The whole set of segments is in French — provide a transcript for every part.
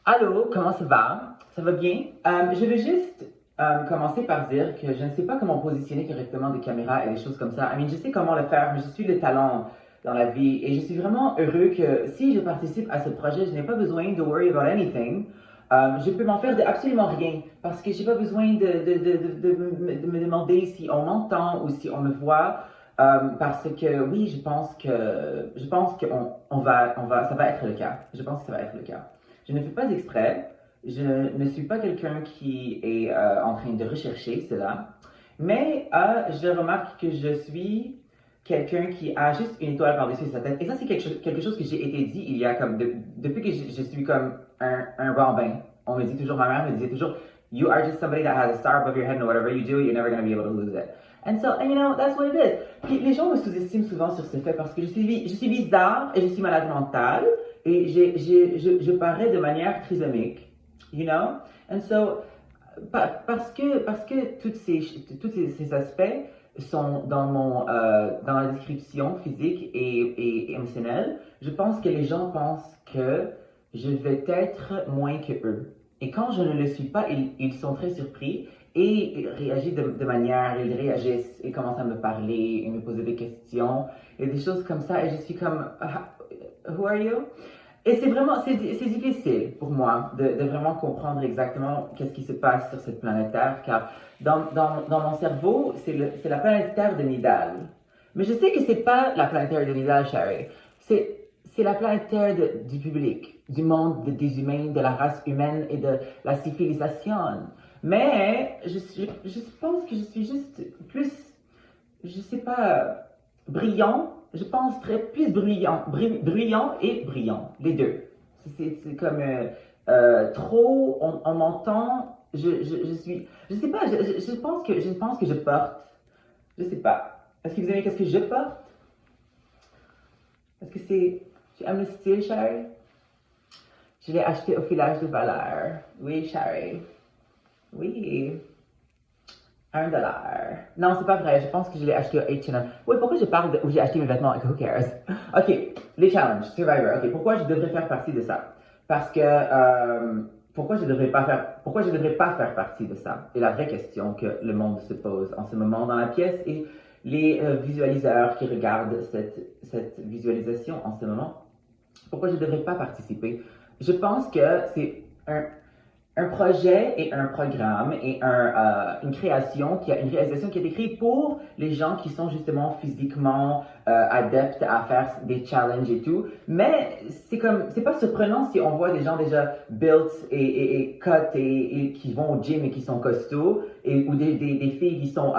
Allô, comment ça va? Ça va bien? Je vais juste commencer par dire que je ne sais pas comment positionner correctement des caméras et des choses comme ça. Je sais comment le faire, mais je suis le talent dans la vie et je suis vraiment heureux que si je participe à ce projet, je n'ai pas besoin de worry about anything. Je peux m'en faire de absolument rien parce que j'ai pas besoin de me demander si on m'entend ou si on me voit. Parce que oui, je pense que ça va être le cas. Je pense que ça va être le cas. Je ne fais pas exprès. Je ne suis pas quelqu'un qui est en train de rechercher cela. Mais je remarque que je suis quelqu'un qui a juste une étoile par-dessus sa tête. Et ça, c'est quelque chose que j'ai été dit il y a comme... depuis que je suis comme un bambin. On me dit toujours, ma mère me disait toujours, you are just somebody that has a star above your head and whatever you do, you're never going to be able to lose it. And that's what it is. Puis les gens me sous-estiment souvent sur ce fait parce que je suis bizarre et je suis malade mentale et je parais de manière trisomique, you know? And so, parce que tous ces aspects sont dans la description physique et émotionnelle, je pense que les gens pensent que je vais être moins que eux. Et quand je ne le suis pas, ils sont très surpris et ils réagissent ils réagissent et commencent à me parler et me poser des questions et des choses comme ça. Et je suis comme, who are you? Et c'est difficile pour moi de vraiment comprendre exactement qu'est-ce qui se passe sur cette planète Terre, car dans mon cerveau, c'est la planète Terre de Nidal. Mais je sais que c'est pas la planète Terre de Nidal, Sherry. C'est la planète Terre du public, du monde des humains, de la race humaine et de la civilisation. Mais je pense que je suis juste plus, je sais pas, brillant. Je pense très plus bruyant et brillant, les deux. C'est comme trop, on m'entend, je suis, je sais pas, je pense que je porte, je sais pas. Est-ce que vous aimez qu'est-ce que je porte? Est-ce que tu aimes le style, Sherry? Je l'ai acheté au filage de valeur. Oui, Sherry. Oui. 1 dollar. Non, c'est pas vrai. Je pense que je l'ai acheté au H&M. Oui, pourquoi je parle de où j'ai acheté mes vêtements? Who cares? OK, les challenges, Survivor. OK, pourquoi je devrais faire partie de ça? Parce que pourquoi je devrais pas faire partie de ça? C'est la vraie question que le monde se pose en ce moment dans la pièce et les visualiseurs qui regardent cette visualisation en ce moment. Pourquoi je ne devrais pas participer? Je pense que c'est un projet et un programme et une une réalisation qui est écrite pour les gens qui sont justement physiquement adeptes à faire des challenges et tout. Mais c'est pas surprenant si on voit des gens déjà built et cut et qui vont au gym et qui sont costauds ou des filles qui sont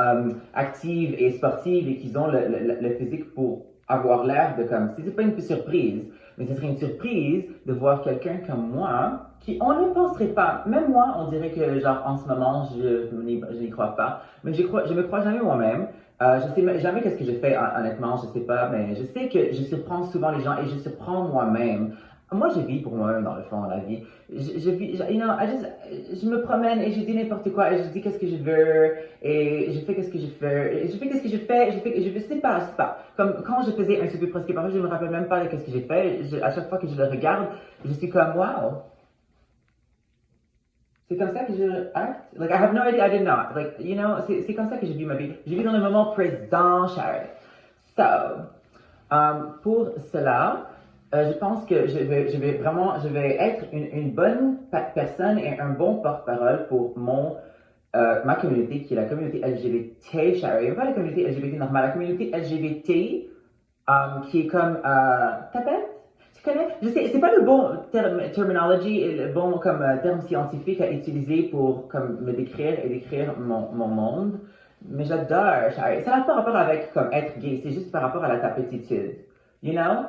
actives et sportives et qui ont le physique pour avoir l'air de comme, c'est pas une surprise, mais ce serait une surprise de voir quelqu'un comme moi qui, on ne penserait pas, même moi, on dirait que genre en ce moment, je n'y crois pas, mais je me crois jamais moi-même. Je sais jamais qu'est-ce que je fais, honnêtement, je sais pas, mais je sais que je surprends souvent les gens et je surprends moi-même. Moi, je vis pour moi-même dans le fond, dans la vie. Je vis, je me promène et je dis n'importe quoi et je dis qu'est-ce que je veux et je fais qu'est-ce que je fais. Et je fais qu'est-ce que je fais, je sais pas, je sais pas. Comme quand je faisais un super presque parfait, je me rappelle même pas de qu'est-ce que j'ai fait. À chaque fois que je le regarde, je suis comme, wow. C'est comme ça que je acte. Like, I have no idea, I did not. Like, c'est comme ça que je vis ma vie. Je vis dans le moment présent, Sherry. So, pour cela, je pense que je vais être une bonne personne et un bon porte-parole pour ma communauté, qui est la communauté LGBT, Sherry. Pas la communauté LGBT normale, la communauté LGBT, qui est comme, t'appelles? Tu connais? Je sais, c'est pas le bon terminology, le bon comme terme scientifique à utiliser pour comme me décrire et décrire mon monde. Mais j'adore, Shari. Ça n'a pas rapport avec comme être gay, c'est juste par rapport à la tapetitude. You know?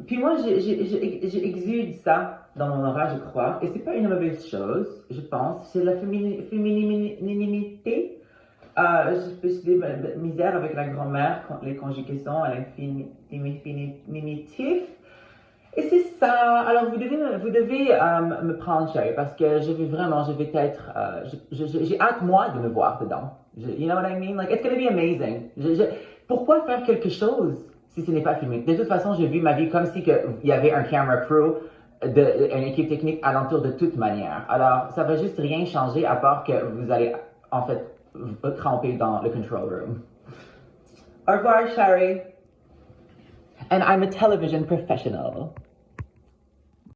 Puis moi, j'exude ça dans mon aura, je crois. Et c'est pas une mauvaise chose, je pense. C'est la féminité. Je peux de misère avec la grand-mère, les conjugaisons à l'infinitif. Et c'est ça. Alors, vous devez me prendre, chérie, parce que je vais être, j'ai hâte, moi, de me voir dedans. You know what I mean? Like, it's gonna be amazing. Pourquoi faire quelque chose si ce n'est pas filmé? De toute façon, j'ai vu ma vie comme si il y avait un camera crew une équipe technique alentour de toute manière. Alors, ça va juste rien changer à part que vous allez, en fait, vous tremper dans le control room. Au revoir, Sherry. And I'm a television professional.